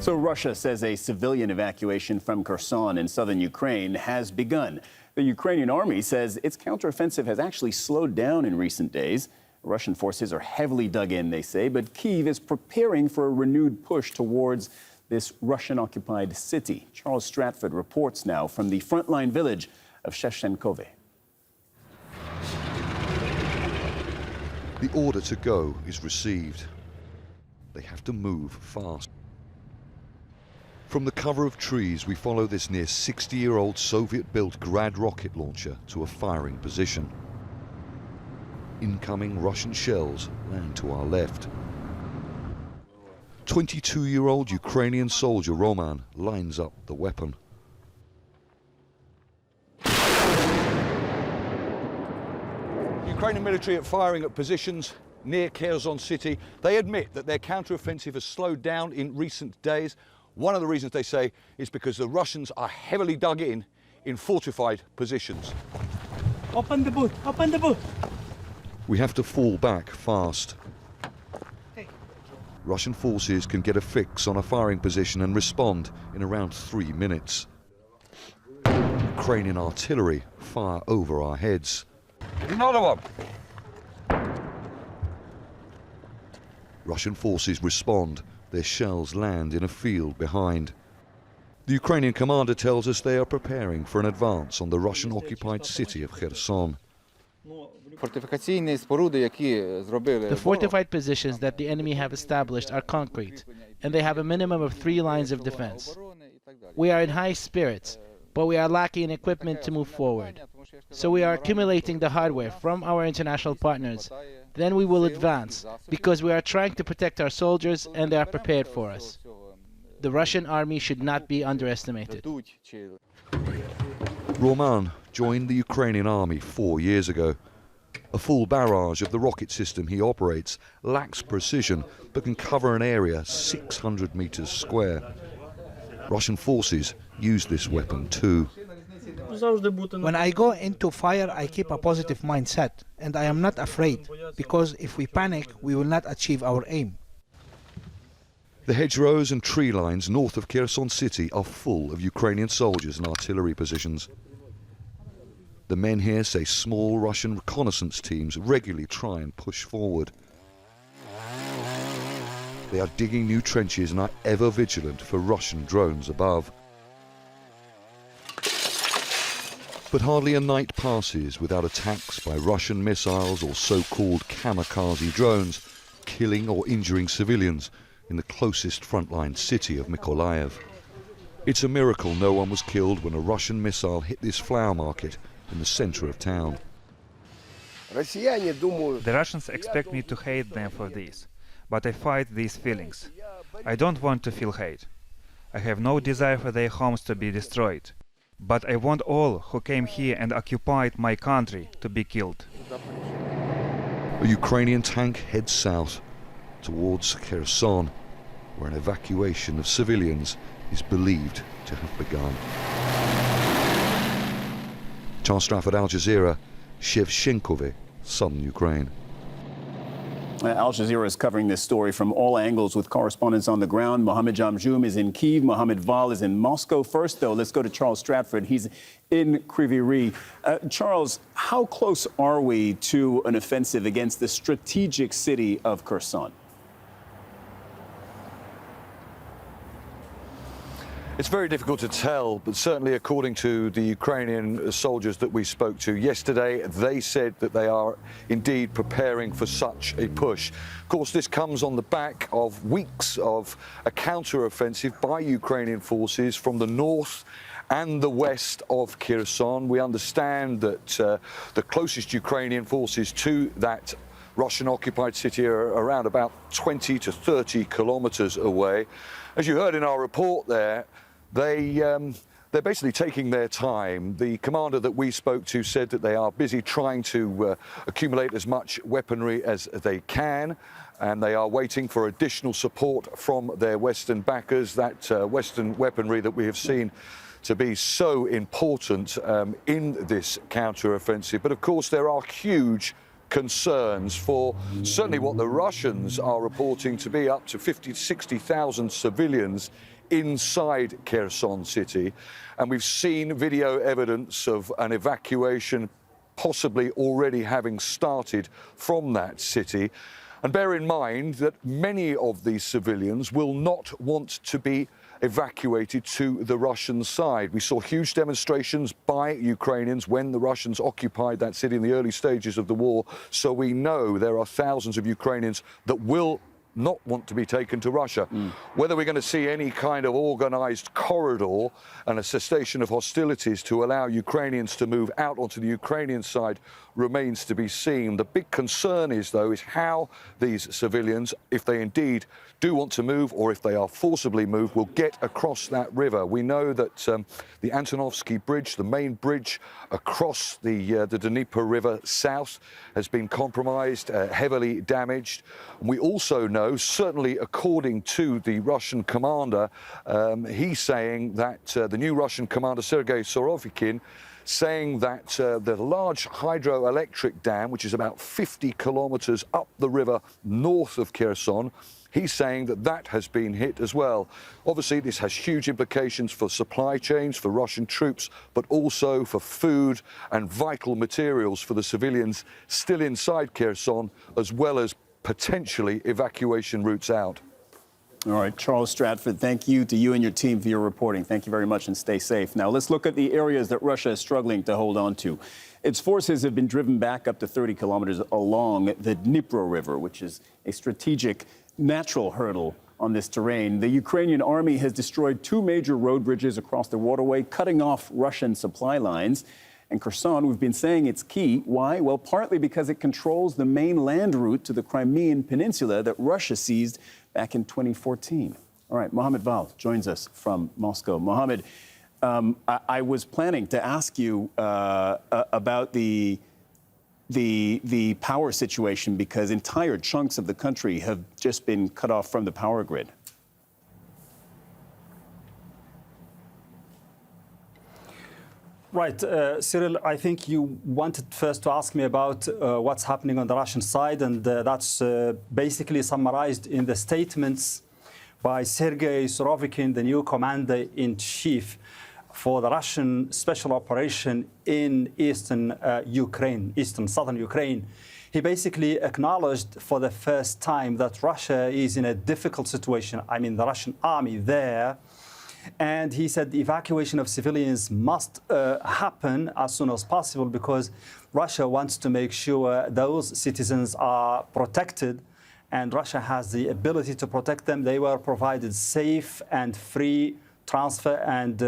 So Russia says a civilian evacuation from Kherson in southern Ukraine has begun. The Ukrainian army says its counteroffensive has actually slowed down in recent days. Russian forces are heavily dug in, they say, but Kyiv is preparing for a renewed push towards this Russian-occupied city. Charles Stratford reports now from the frontline village of Shevchenkove. The order to go is received. They have to move fast. From the cover of trees, we follow this near 60-year-old Soviet-built Grad rocket launcher to a firing position. Incoming Russian shells land to our left. 22-year-old Ukrainian soldier Roman lines up the weapon. Ukrainian military are firing at positions near Kherson city. They admit that their counteroffensive has slowed down in recent days. One of the reasons they say is because the Russians are heavily dug in fortified positions. Open the boot, open the boot. We have to fall back fast. Russian forces can get a fix on a firing position and respond in around 3 minutes. Ukrainian artillery fire over our heads. Another one. Russian forces respond. Their shells land in a field behind. The Ukrainian commander tells us they are preparing for an advance on the Russian-occupied city of Kherson. The fortified positions that the enemy have established are concrete, and they have a minimum of 3 lines of defense. We are in high spirits, but we are lacking equipment to move forward. So we are accumulating the hardware from our international partners. Then we will advance, because we are trying to protect our soldiers and they are prepared for us. The Russian army should not be underestimated. Roman joined the Ukrainian army 4 years ago. A full barrage of the rocket system he operates lacks precision, but can cover an area 600 meters square. Russian forces use this weapon too. When I go into fire, I keep a positive mindset, and I am not afraid, because if we panic, we will not achieve our aim. The hedgerows and tree lines north of Kherson city are full of Ukrainian soldiers and artillery positions. The men here say small Russian reconnaissance teams regularly try and push forward. They are digging new trenches and are ever vigilant for Russian drones above. But hardly a night passes without attacks by Russian missiles or so-called kamikaze drones, killing or injuring civilians in the closest frontline city of Mykolaiv. It's a miracle no one was killed when a Russian missile hit this flower market in the center of town. The Russians expect me to hate them for this, but I fight these feelings. I don't want to feel hate. I have no desire for their homes to be destroyed. But I want all who came here and occupied my country to be killed. A Ukrainian tank heads south towards Kherson, where an evacuation of civilians is believed to have begun. Charles Stratford, Al Jazeera, Shevchenkove, southern Ukraine. Al Jazeera is covering this story from all angles with correspondents on the ground. Mohammed Jamjoom is in Kyiv. Mohammed Val is in Moscow. First, though, let's go to Charles Stratford. He's in Kryvyi Rih. Charles, how close are we to an offensive against the strategic city of Kherson? It's very difficult to tell, but certainly according to the Ukrainian soldiers that we spoke to yesterday, they said that they are indeed preparing for such a push. Of course, this comes on the back of weeks of a counter-offensive by Ukrainian forces from the north and the west of Kherson. We understand that the closest Ukrainian forces to that Russian-occupied city are around about 20 to 30 kilometers away. As you heard in our report there, they're basically taking their time. The commander that we spoke to said that they are busy trying to accumulate as much weaponry as they can, and they are waiting for additional support from their Western backers, that Western weaponry that we have seen to be so important in this counter-offensive. But of course there are huge concerns for certainly what the Russians are reporting to be up to 50 to 60,000 civilians inside Kherson city. And we've seen video evidence of an evacuation possibly already having started from that city. And bear in mind that many of these civilians will not want to be evacuated to the Russian side. We saw huge demonstrations by Ukrainians when the Russians occupied that city in the early stages of the war. So we know there are thousands of Ukrainians that will not want to be taken to Russia. Whether we're going to see any kind of organized corridor and a cessation of hostilities to allow Ukrainians to move out onto the Ukrainian side remains to be seen. The big concern is, though, is how these civilians, if they indeed do want to move or if they are forcibly moved, will get across that river. We know that the Antonovsky Bridge, the main bridge across the Dnieper River south, has been compromised, heavily damaged. And we also know, certainly according to the Russian commander, he's saying that the new Russian commander, Sergei Surovikin, saying that the large hydroelectric dam, which is about 50 kilometers up the river north of Kherson, he's saying that that has been hit as well. Obviously, this has huge implications for supply chains, for Russian troops, but also for food and vital materials for the civilians still inside Kherson, as well as potentially evacuation routes out. All right, Charles Stratford, thank you to you and your team for your reporting. Thank you very much and stay safe. Now let's look at the areas that Russia is struggling to hold on to. Its forces have been driven back up to 30 kilometers along the Dnieper River, which is a strategic natural hurdle on this terrain. The Ukrainian army has destroyed 2 major road bridges across the waterway, cutting off Russian supply lines. And Kherson, we've been saying it's key. Why? Well, partly because it controls the main land route to the Crimean Peninsula that Russia seized back in 2014. All right, Mohammed Val joins us from Moscow. Mohammed, I was planning to ask you about the power situation because entire chunks of the country have just been cut off from the power grid. Right, Cyril, I think you wanted first to ask me about what's happening on the Russian side, and that's basically summarized in the statements by Sergei Surovikin, the new commander-in-chief for the Russian special operation in eastern southern Ukraine. He basically acknowledged for the first time that Russia is in a difficult situation. I mean, the Russian army there. And he said the evacuation of civilians must happen as soon as possible because Russia wants to make sure those citizens are protected, and Russia has the ability to protect them. They were provided safe and free transfer and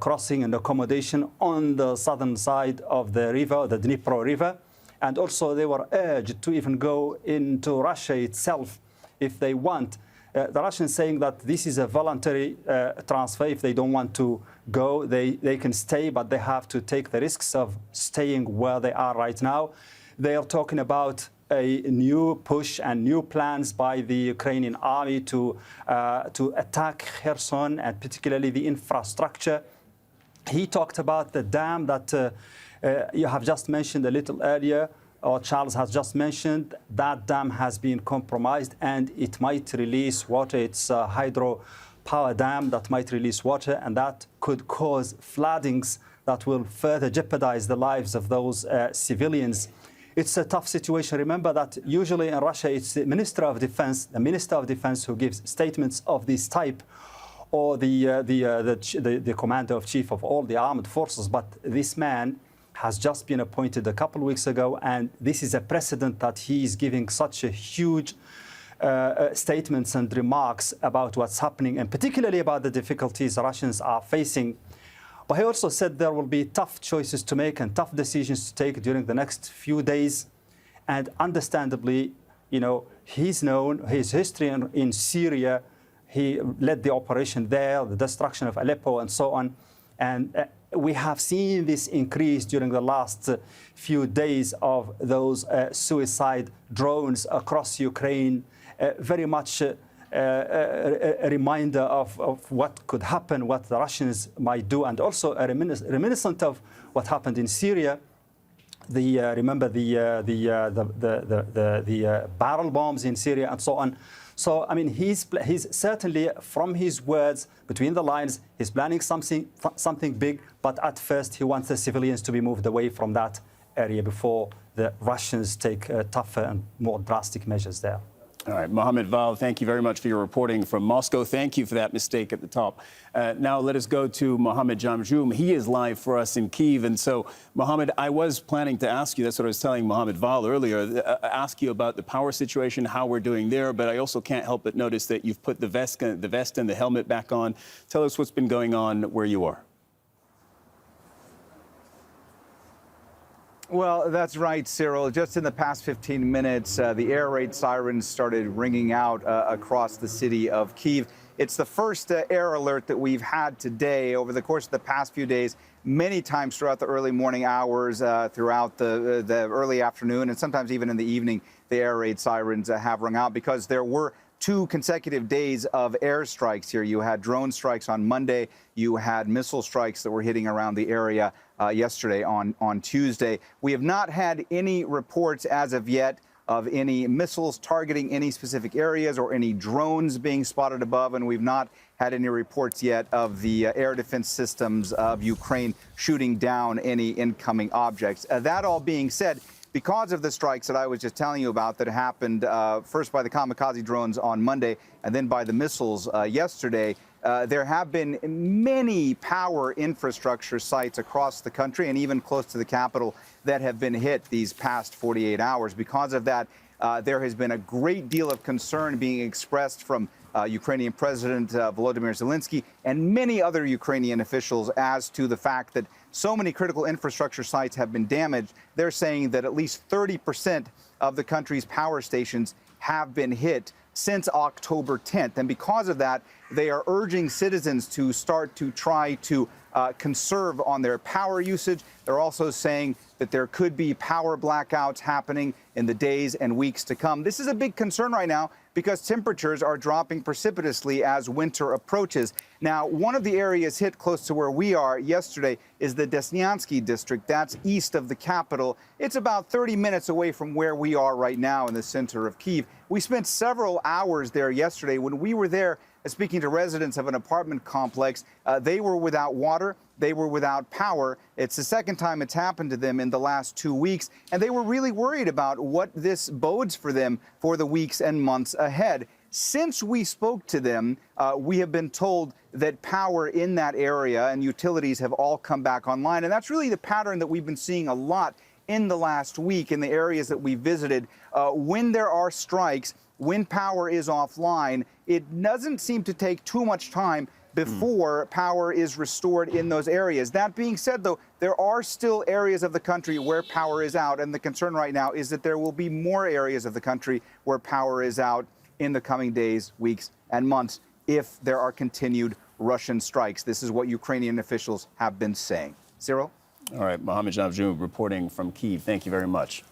crossing and accommodation on the southern side of the river, the Dnieper River. And also they were urged to even go into Russia itself if they want. The Russians saying that this is a voluntary transfer. If they don't want to go, they can stay, but they have to take the risks of staying where they are right now. They are talking about a new push and new plans by the Ukrainian army to attack Kherson and particularly the infrastructure. He talked about the dam that you have just mentioned a little earlier, or Charles has just mentioned. That dam has been compromised and it might release water. It's a hydropower dam that might release water, and that could cause floodings that will further jeopardize the lives of those civilians. It's a tough situation. Remember that usually in Russia, it's the Minister of Defense, who gives statements of this type, or the commander-in-chief of all the armed forces. But this man has just been appointed a couple of weeks ago, and this is a precedent that he is giving such a huge statements and remarks about what's happening, and particularly about the difficulties Russians are facing. But he also said there will be tough choices to make and tough decisions to take during the next few days. And understandably, you know, he's known his history in Syria. He led the operation there, the destruction of Aleppo and so on. And we have seen this increase during the last few days of those suicide drones across Ukraine, very much a reminder of what could happen, what the Russians might do, and also a reminiscent of what happened in Syria, remember the barrel bombs in Syria and so on. So I mean, he's certainly, from his words between the lines, he's planning something big. But at first, he wants the civilians to be moved away from that area before the Russians take tougher and more drastic measures there. All right, Mohammed Val, thank you very much for your reporting from Moscow. Thank you for that mistake at the top. Now let us go to Mohammed Jamjoom. He is live for us in Kyiv. And so, Mohammed, I was planning to ask you, that's what I was telling Mohammed Val earlier, ask you about the power situation, how we're doing there. But I also can't help but notice that you've put the vest and the helmet back on. Tell us what's been going on where you are. Well, that's right, Cyril. Just in the past 15 minutes, the air raid sirens started ringing out across the city of Kyiv. It's the first air alert that we've had today over the course of the past few days, many times throughout the early morning hours, throughout the early afternoon, and sometimes even in the evening, the air raid sirens have rung out because there were 2 consecutive days of airstrikes here. You had drone strikes on Monday. You had missile strikes that were hitting around the area yesterday on Tuesday. We have not had any reports as of yet of any missiles targeting any specific areas or any drones being spotted above, and we've not had any reports yet of the air defense systems of Ukraine shooting down any incoming objects. That all being said, because of the strikes that I was just telling you about that happened first by the kamikaze drones on Monday and then by the missiles yesterday, there have been many power infrastructure sites across the country and even close to the capital that have been hit these past 48 hours. Because of that, there has been a great deal of concern being expressed from Ukrainian President Volodymyr Zelensky and many other Ukrainian officials as to the fact that so many critical infrastructure sites have been damaged. They're saying that at least 30% of the country's power stations have been hit since October 10th. And because of that, they are urging citizens to start to try to conserve on their power usage. They're also saying that there could be power blackouts happening in the days and weeks to come. This is a big concern right now because temperatures are dropping precipitously as winter approaches. Now, one of the areas hit close to where we are yesterday is the Desnyansky district. That's east of the capital. It's about 30 minutes away from where we are right now in the center of Kyiv. We spent several hours there yesterday. When we were there, speaking to residents of an apartment complex, they were without water, they were without power. It's the second time it's happened to them in the last 2 weeks, and they were really worried about what this bodes for them for the weeks and months ahead. Since we spoke to them, we have been told that power in that area and utilities have all come back online, and that's really the pattern that we've been seeing a lot in the last week in the areas that we visited. When there are strikes, when power is offline, it doesn't seem to take too much time before power is restored in those areas. That being said, though, there are still areas of the country where power is out, and the concern right now is that there will be more areas of the country where power is out in the coming days, weeks, and months if there are continued Russian strikes. This is what Ukrainian officials have been saying. Cyril? All right, Mohammed Jamjoom reporting from Kyiv. Thank you very much.